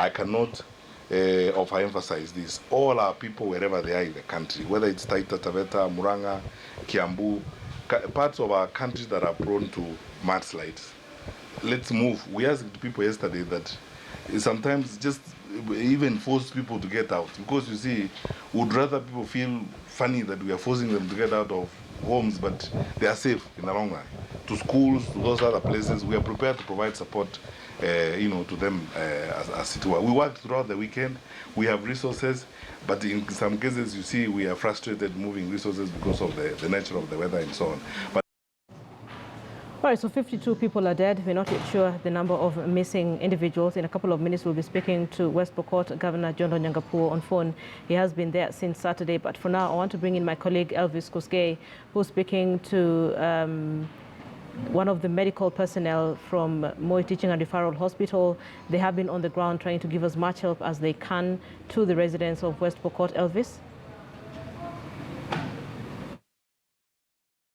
I cannot overemphasize this. All our people, wherever they are in the country, whether it's Taita Taveta, Muranga, Kiambu, parts of our country that are prone to mudslides. Let's move. We asked people yesterday that sometimes just even force people to get out, because you see, would rather people feel funny that we are forcing them to get out of homes, but they are safe in the long run. To schools, to those other places, we are prepared to provide support, to them as it were. We worked throughout the weekend. We have resources, but in some cases, you see, we are frustrated moving resources because of the nature of the weather and so on. But all right, so 52 people are dead. We're not yet sure the number of missing individuals. In a couple of minutes, we'll be speaking to West Pokot Governor John Lonyangapuo on phone. He has been there since Saturday. But for now, I want to bring in my colleague Elvis Koskei, who's speaking to one of the medical personnel from Moi Teaching and Referral Hospital. They have been on the ground trying to give as much help as they can to the residents of West Pokot. Elvis?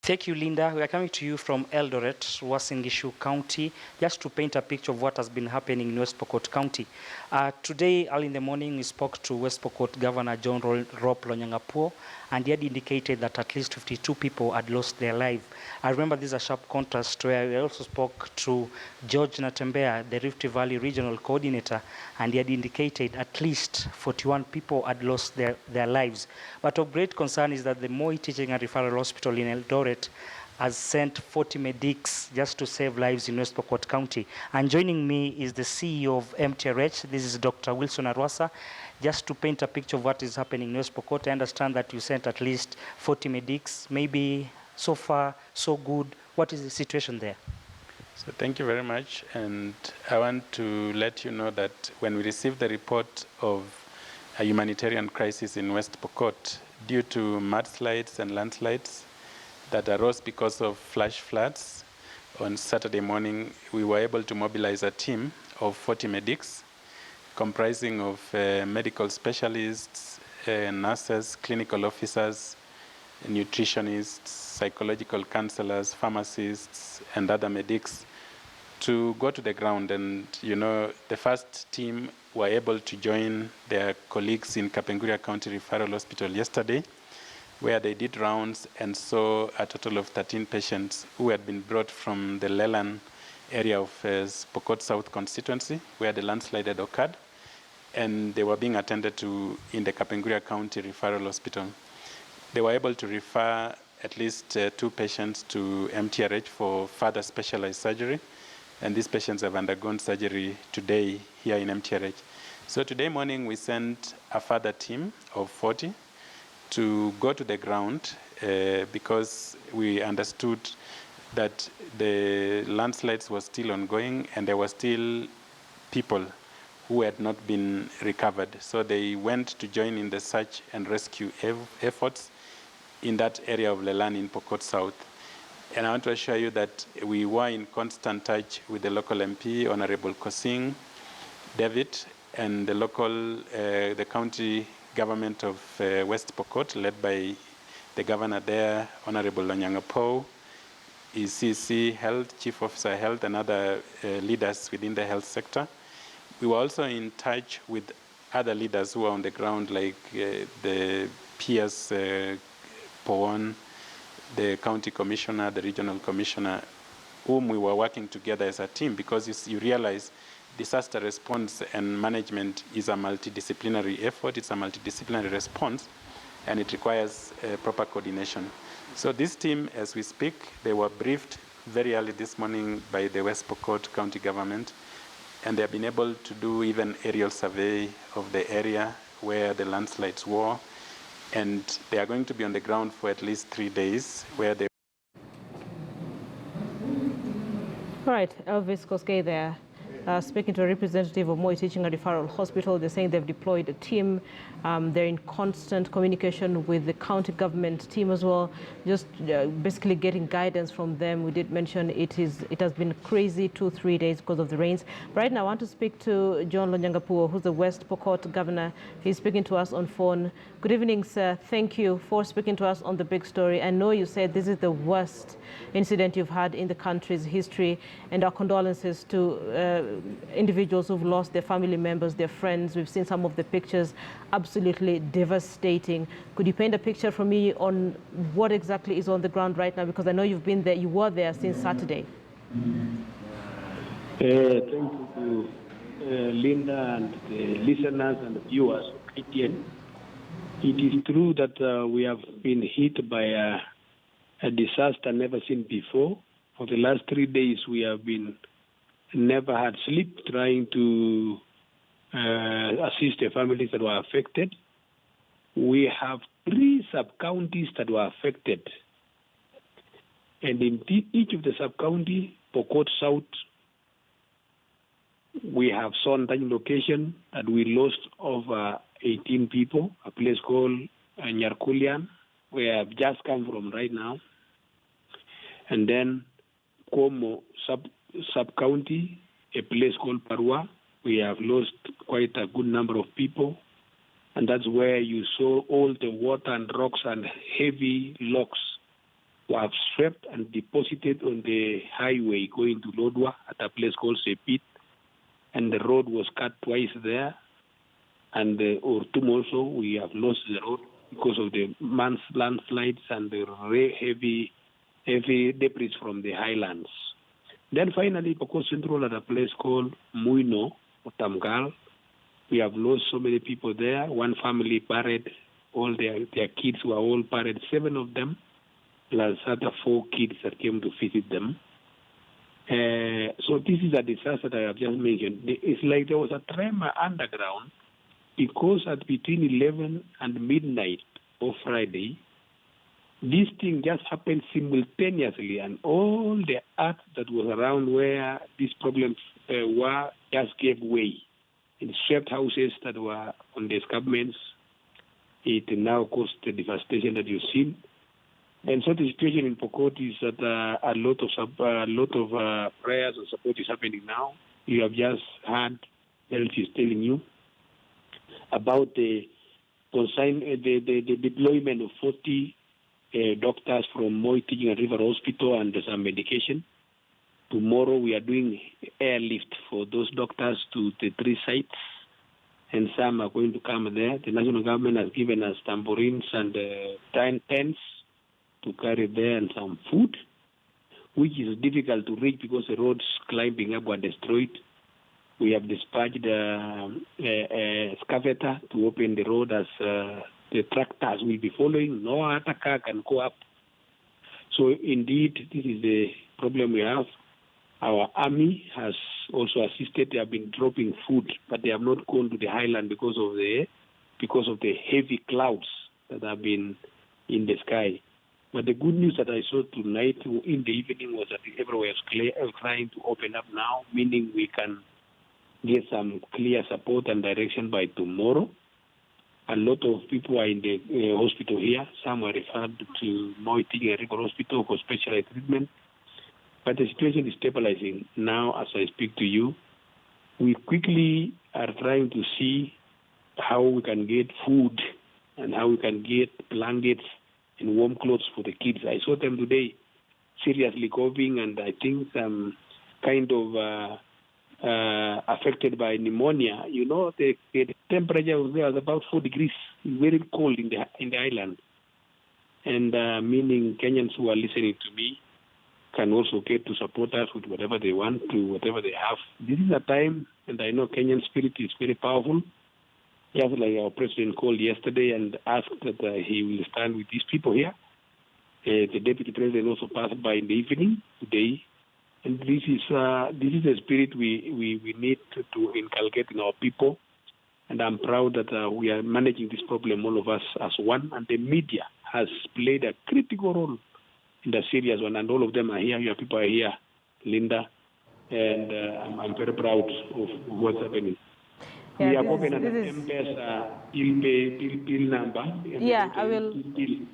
Thank you, Linda. We are coming to you from Eldoret, Uasin Gishu County, just to paint a picture of what has been happening in West Pokot County. Today, early in the morning, we spoke to West Pokot Governor John Lonyangapuo, and he had indicated that at least 52 people had lost their life. I remember this is a sharp contrast where we also spoke to George Natembea, the Rift Valley Regional Coordinator, and he had indicated at least 41 people had lost their lives. But of great concern is that the Moi Teaching and Referral Hospital in Eldoret has sent 40 medics just to save lives in West Pokot County. And joining me is the CEO of MTRH. This is Dr. Wilson Arwasa. Just to paint a picture of what is happening in West Pokot, I understand that you sent at least 40 medics. Maybe so far, so good. What is the situation there? So thank you very much. And I want to let you know that when we received the report of a humanitarian crisis in West Pokot due to mudslides and landslides that arose because of flash floods, on Saturday morning, we were able to mobilize a team of 40 medics comprising of medical specialists, nurses, clinical officers, nutritionists, psychological counselors, pharmacists, and other medics to go to the ground. And, the first team were able to join their colleagues in Kapenguria County Referral Hospital yesterday, where they did rounds and saw a total of 13 patients who had been brought from the Lelan area of Pokot South constituency, where the landslide had occurred, and they were being attended to in the Kapenguria County Referral Hospital. They were able to refer at least 2 patients to MTRH for further specialized surgery, and these patients have undergone surgery today here in MTRH. So today morning we sent a further team of 40 to go to the ground because we understood that the landslides were still ongoing and there were still people who had not been recovered. So they went to join in the search and rescue efforts in that area of Lelan in Pokot South. And I want to assure you that we were in constant touch with the local MP, Honorable Kosing David, and the local, the county government of West Pokot, led by the governor there, Honorable Lonyangapuo, ECC Health, Chief Officer Health, and other leaders within the health sector. We were also in touch with other leaders who are on the ground, like the PS Powon, the county commissioner, the regional commissioner, whom we were working together as a team, because you realize disaster response and management is a multidisciplinary effort, it's a multidisciplinary response, and it requires proper coordination. So this team, as we speak, they were briefed very early this morning by the West Pokot County government, and they have been able to do even aerial survey of the area where the landslides were, and they are going to be on the ground for at least 3 days, where they... All right, Elvis Koskei there. Speaking to a representative of Moi Teaching and Referral Hospital, they're saying they've deployed a team. They're in constant communication with the county government team as well, just basically getting guidance from them. We did mention it has been crazy 2-3 days because of the rains. Right now, I want to speak to John Lonyangapuo, who's the West Pokot Governor. He's speaking to us on phone. Good evening, sir. Thank you for speaking to us on the big story. I know you said this is the worst incident you've had in the country's history, and our condolences to individuals who've lost their family members, their friends. We've seen some of the pictures, absolutely devastating. Could you paint a picture for me on what exactly is on the ground right now? Because I know you've been there, you were there since Saturday. Thank you to Linda and the listeners and the viewers of KTN. It is true that we have been hit by a disaster never seen before. For the last 3 days, we have been never had sleep trying to assist the families that were affected. We have 3 sub-counties that were affected. And in each of the sub-county, Pokot South, we have Sondang location that we lost over 18 people, a place called Nyarkulian, where I've just come from right now. And then Como sub-county, a place called Parua, we have lost quite a good number of people. And that's where you saw all the water and rocks and heavy logs were swept and deposited on the highway going to Lodwa at a place called Sepit. And the road was cut twice there. And Ortum also, we have lost the road because of the landslides and the heavy debris from the highlands. Then finally, Pokot Central at a place called Muino, or Tamgal. We have lost so many people there. One family buried all their kids were all buried, 7 of them, plus other 4 kids that came to visit them. So this is a disaster that I have just mentioned. It's like there was a tremor underground because at between 11 and midnight of Friday, this thing just happened simultaneously, and all the earth that was around where these problems were just gave way. It swept houses that were on the escarpments. It now caused the devastation that you've seen. And so the situation in Pokot is that a lot of prayers and support is happening now. You have just heard Health is telling you about the deployment of 40 doctors from Moi Teaching and River Hospital and some medication. Tomorrow we are doing airlift for those doctors to the 3 sites, and some are going to come there. The national government has given us tambourines and tents to carry there and some food, which is difficult to reach because the roads climbing up were destroyed. We have dispatched a excavator to open the road as the tractors will be following. No other car can go up. So indeed, this is the problem we have. Our army has also assisted. They have been dropping food, but they have not gone to the highland because of the heavy clouds that have been in the sky. But the good news that I saw tonight in the evening was that everywhere is trying to open up now, meaning we can get some clear support and direction by tomorrow. A lot of people are in the hospital here. Some were referred to Moi Teaching and River Hospital for specialized treatment. But the situation is stabilizing now as I speak to you. We quickly are trying to see how we can get food and how we can get blankets and warm clothes for the kids. I saw them today seriously coughing, and I think some kind of affected by pneumonia. You know, the temperature was about 4 degrees, very cold in the island. And meaning Kenyans who are listening to me can also get to support us with whatever they want, to whatever they have. This is a time, and I know Kenyan spirit is very powerful. Just like our president called yesterday and asked that he will stand with these people here. The deputy president also passed by in the evening today. And this is the spirit we need to inculcate in our people. And I'm proud that we are managing this problem, all of us as one. And the media has played a critical role in the serious one. And all of them are here. Your people are here, Linda. And I'm very proud of what's happening. Yeah, we have opened an M-Pesa bill number. Yeah, I will.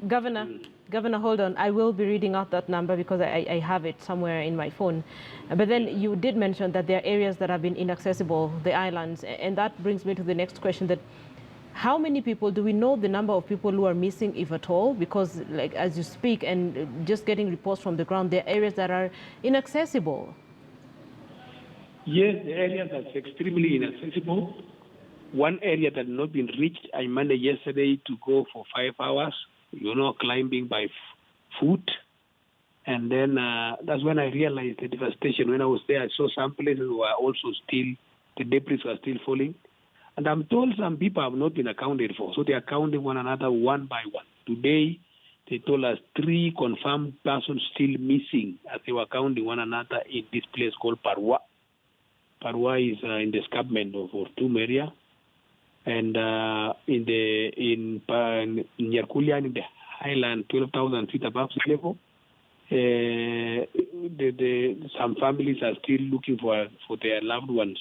Governor, hold on. I will be reading out that number because I have it somewhere in my phone. But then you did mention that there are areas that have been inaccessible, the islands. And that brings me to the next question, that how many people, do we know the number of people who are missing, if at all? Because like as you speak and just getting reports from the ground, there are areas that are inaccessible. Yes, the area that's extremely inaccessible. One area that had not been reached, I managed yesterday to go for 5 hours, climbing by foot. And then that's when I realized the devastation. When I was there, I saw some places were also still, the debris were still falling. And I'm told some people have not been accounted for. So they are counting one another one by one. Today, they told us 3 confirmed persons still missing as they were counting one another in this place called Parwa. Parwa is in the escarpment of Ortum area. And in Nyarkulian, in the highland, 12,000 feet above sea level, some families are still looking for their loved ones.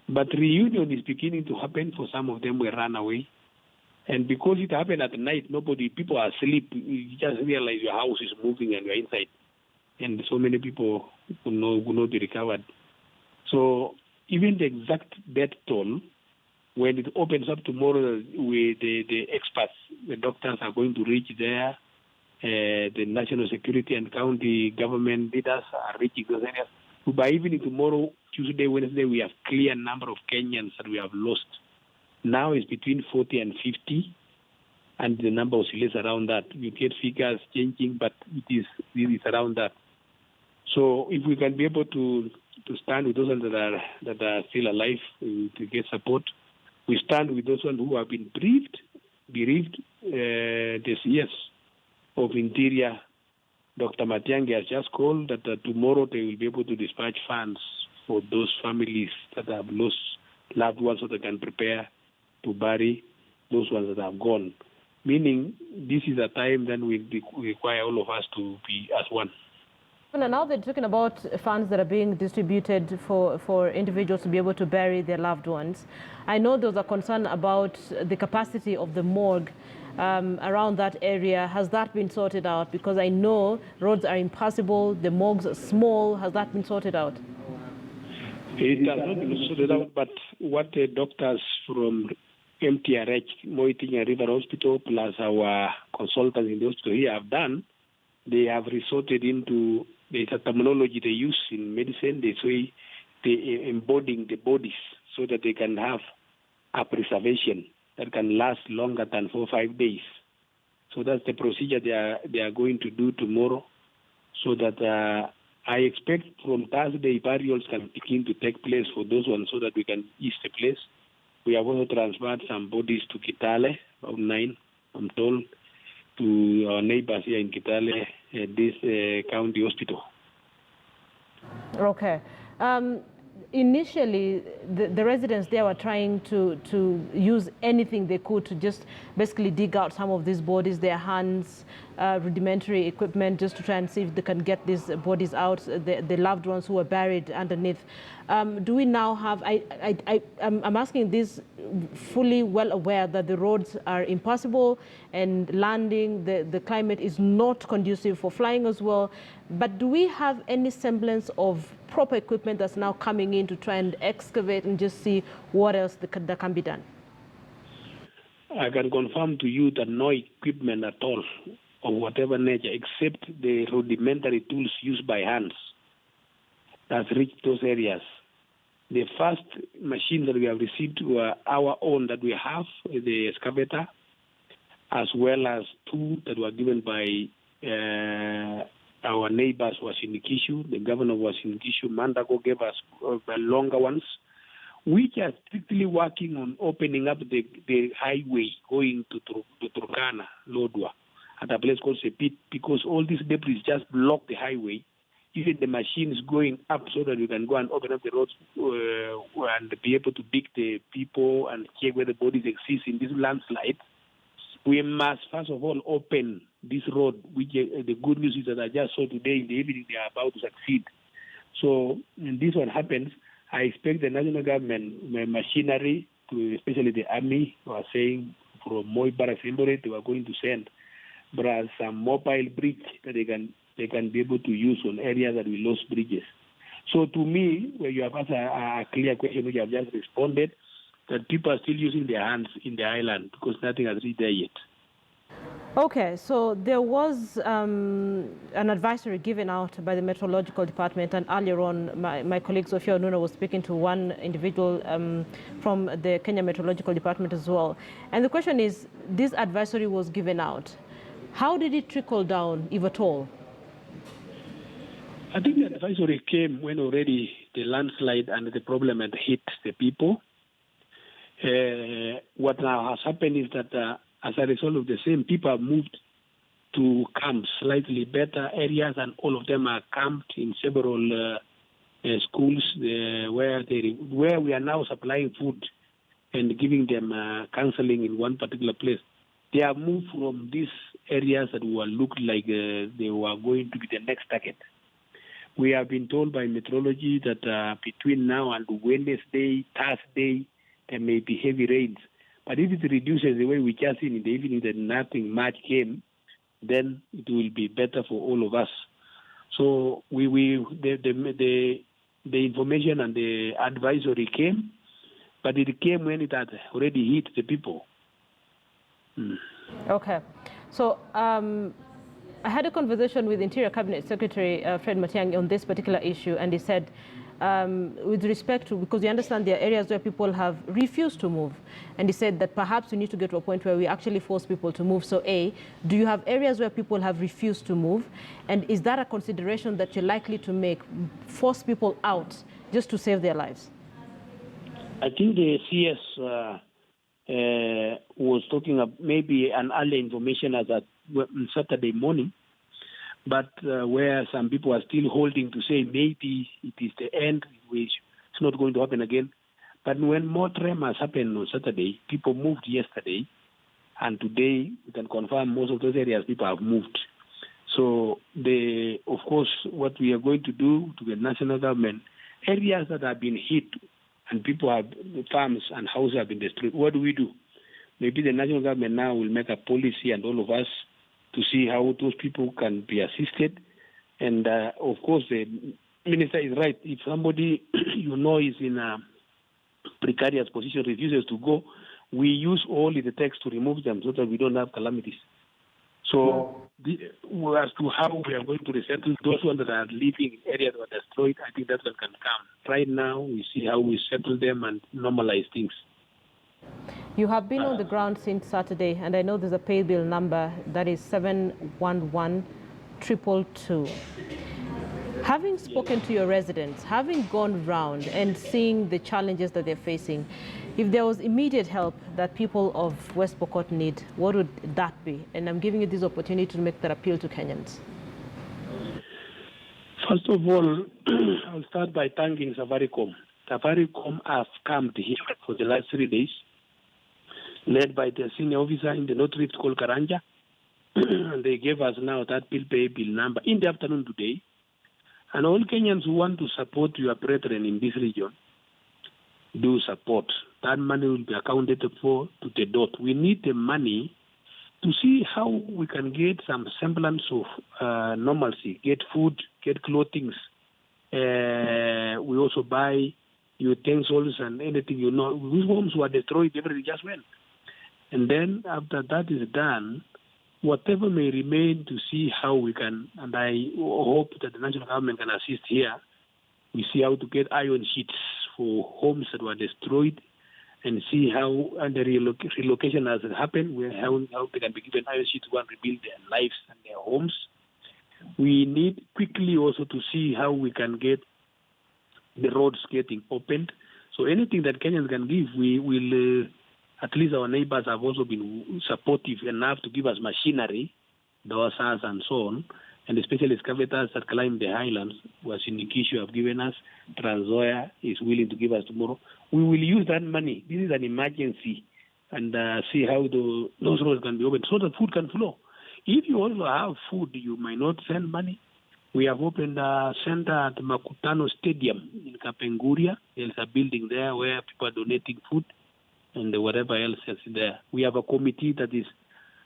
But reunion is beginning to happen. For some of them will run away. And because it happened at night, people are asleep. You just realize your house is moving and you're inside. And so many people will not be recovered. So even the exact death toll, when it opens up tomorrow, the experts, the doctors are going to reach there. The national security and county government leaders are reaching those areas. By evening tomorrow, Tuesday, Wednesday, we have clear number of Kenyans that we have lost. Now it's between 40 and 50, and the number oscillates around that. You get figures changing, but it is around that. So if we can be able to stand with those that are still alive, to get support, we stand with those ones who have been bereaved. The CS of Interior, Dr. Matiang'i, has just called that tomorrow they will be able to dispatch funds for those families that have lost loved ones so they can prepare to bury those ones that have gone. Meaning, this is a time then we require all of us to be as one. Now they're talking about funds that are being distributed for individuals to be able to bury their loved ones. I know there's a concern about the capacity of the morgue around that area. Has that been sorted out? Because I know roads are impassable, the morgues are small. Has that been sorted out? It has not been sorted out, but what the doctors from MTRH, Moiting River Hospital, plus our consultants in the hospital here have done, they have resorted into, there's a terminology they use in medicine, they say they embodying the bodies so that they can have a preservation that can last longer than 4 or 5 days. So that's the procedure they are going to do tomorrow, so that I expect from Thursday burials can begin to take place for those ones so that we can ease the place. We have also transferred some bodies to Kitale, about 9, I'm told, to our neighbors here in Kitale, this county hospital. Okay. Initially, the residents there were trying to use anything they could to just basically dig out some of these bodies, their hands, rudimentary equipment, just to try and see if they can get these bodies out, the loved ones who were buried underneath. Do we now have, I'm asking this fully well aware that the roads are impassable and landing, the climate is not conducive for flying as well, but do we have any semblance of proper equipment that's now coming in to try and excavate and just see what else that can be done? I can confirm to you that no equipment at all of whatever nature except the rudimentary tools used by hands has reached those areas. The first machine that we have received were our own that we have, the excavator, as well as 2 that were given by our neighbors was in Kishu. The governor was in Kishu. Mandago gave us longer ones, which are strictly working on opening up the highway going to Turkana, Lodwa, at a place called Sepit, because all these debris just block the highway. Even the machines going up so that we can go and open up the roads and be able to dig the people and check where the bodies exist in this landslide. We must, first of all, open this road, which the good news is that I just saw today in the evening they are about to succeed. So when this one happens, I expect the national government machinery, especially the army, were saying from Moi Barracks Emborate, they were going to send some mobile bridge that they can be able to use on areas that we lost bridges. So to me, where you have asked a clear question, which I have just responded, that people are still using their hands in the island because nothing has reached there yet. Okay, so there was an advisory given out by the Meteorological Department, and earlier on my colleague Sophia Wanuna was speaking to one individual from the Kenya Meteorological Department as well. And the question is, this advisory was given out. How did it trickle down, if at all? I think the advisory came when already the landslide and the problem had hit the people. What now has happened is that as a result of the same, people have moved to camps, slightly better areas, and all of them are camped in several schools where we are now supplying food and giving them counseling in one particular place. They have moved from these areas that looked like they were going to be the next target. We have been told by meteorology that between now and Wednesday, Thursday, there may be heavy rains. But if it reduces the way we just seen in the evening that nothing much came, then it will be better for all of us. So the information and the advisory came, but it came when it had already hit the people. Okay. So I had a conversation with Interior Cabinet Secretary Fred Matiang'i on this particular issue, and he said, with respect to, because you understand there are areas where people have refused to move, and he said that perhaps we need to get to a point where we actually force people to move. So A, do you have areas where people have refused to move, and is that a consideration that you're likely to make, force people out just to save their lives? I think the CS was talking of maybe an early information as at Saturday morning, but where some people are still holding to say maybe it is the end, which it's not going to happen again. But when more tremors happened on Saturday, people moved yesterday, and today we can confirm most of those areas people have moved. So, of course, what we are going to do to the national government, areas that have been hit and farms and houses have been destroyed, what do we do? Maybe the national government now will make a policy and all of us to see how those people can be assisted. And, of course, the minister is right. If somebody is in a precarious position, refuses to go, we use all it takes to remove them so that we don't have calamities. So as to how we are going to resettle those ones that are living in areas that are destroyed, I think that one can come. Right now, we see how we settle them and normalize things. You have been on the ground since Saturday, and I know there's a pay bill number that is 711-222. Having spoken to your residents, having gone round and seeing the challenges that they're facing, if there was immediate help that people of West Pokot need, what would that be? And I'm giving you this opportunity to make that appeal to Kenyans. First of all, I'll start by thanking Safaricom. Safaricom have come here for the last 3 days, led by the senior officer in the North Rift called Karanja. And they gave us now that pay bill number in the afternoon today. And all Kenyans who want to support your brethren in this region, do support. That money will be accounted for to the dot. We need the money to see how we can get some semblance of normalcy, get food, get clothing. We also buy utensils and anything, These homes were destroyed, everything just went. And then after that is done, whatever may remain to see how we can, and I hope that the national government can assist here, we see how to get iron sheets for homes that were destroyed and see how the relocation has happened, how they can be given iron sheets to go and rebuild their lives and their homes. We need quickly also to see how we can get the roads getting opened. So anything that Kenyans can give, we will, at least our neighbors have also been supportive enough to give us machinery, dozers and so on, and especially excavators that climb the highlands, was in Nikishu have given us, Transoya is willing to give us tomorrow. We will use that money. This is an emergency, and see how those roads can be opened so that food can flow. If you also have food, you might not send money. We have opened a center at Makutano Stadium in Kapenguria. There's a building there where people are donating food and whatever else is there. We have a committee that is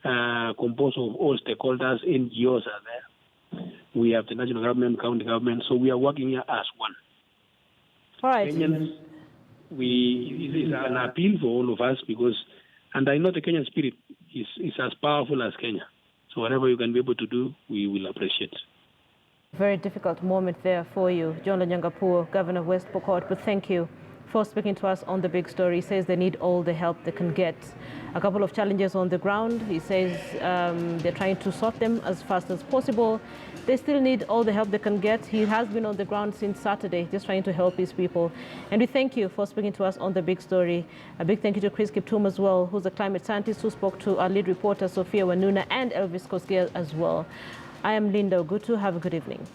composed of all stakeholders, NGOs are there. We have the national government, county government, so we are working here as one. All right. Kenyans, it is an appeal for all of us because, and I know the Kenyan spirit is as powerful as Kenya. So whatever you can be able to do, we will appreciate. Very difficult moment there for you, John Lonyangapuo, Governor of West Pokot, but thank you for speaking to us on The Big Story. He says they need all the help they can get. A couple of challenges on the ground. He says they're trying to sort them as fast as possible. They still need all the help they can get. He has been on the ground since Saturday, just trying to help his people. And we thank you for speaking to us on The Big Story. A big thank you to Chris Kiptum as well, who's a climate scientist who spoke to our lead reporter, Sophia Wanuna, and Elvis Koskei as well. I am Linda Ogutu. Have a good evening.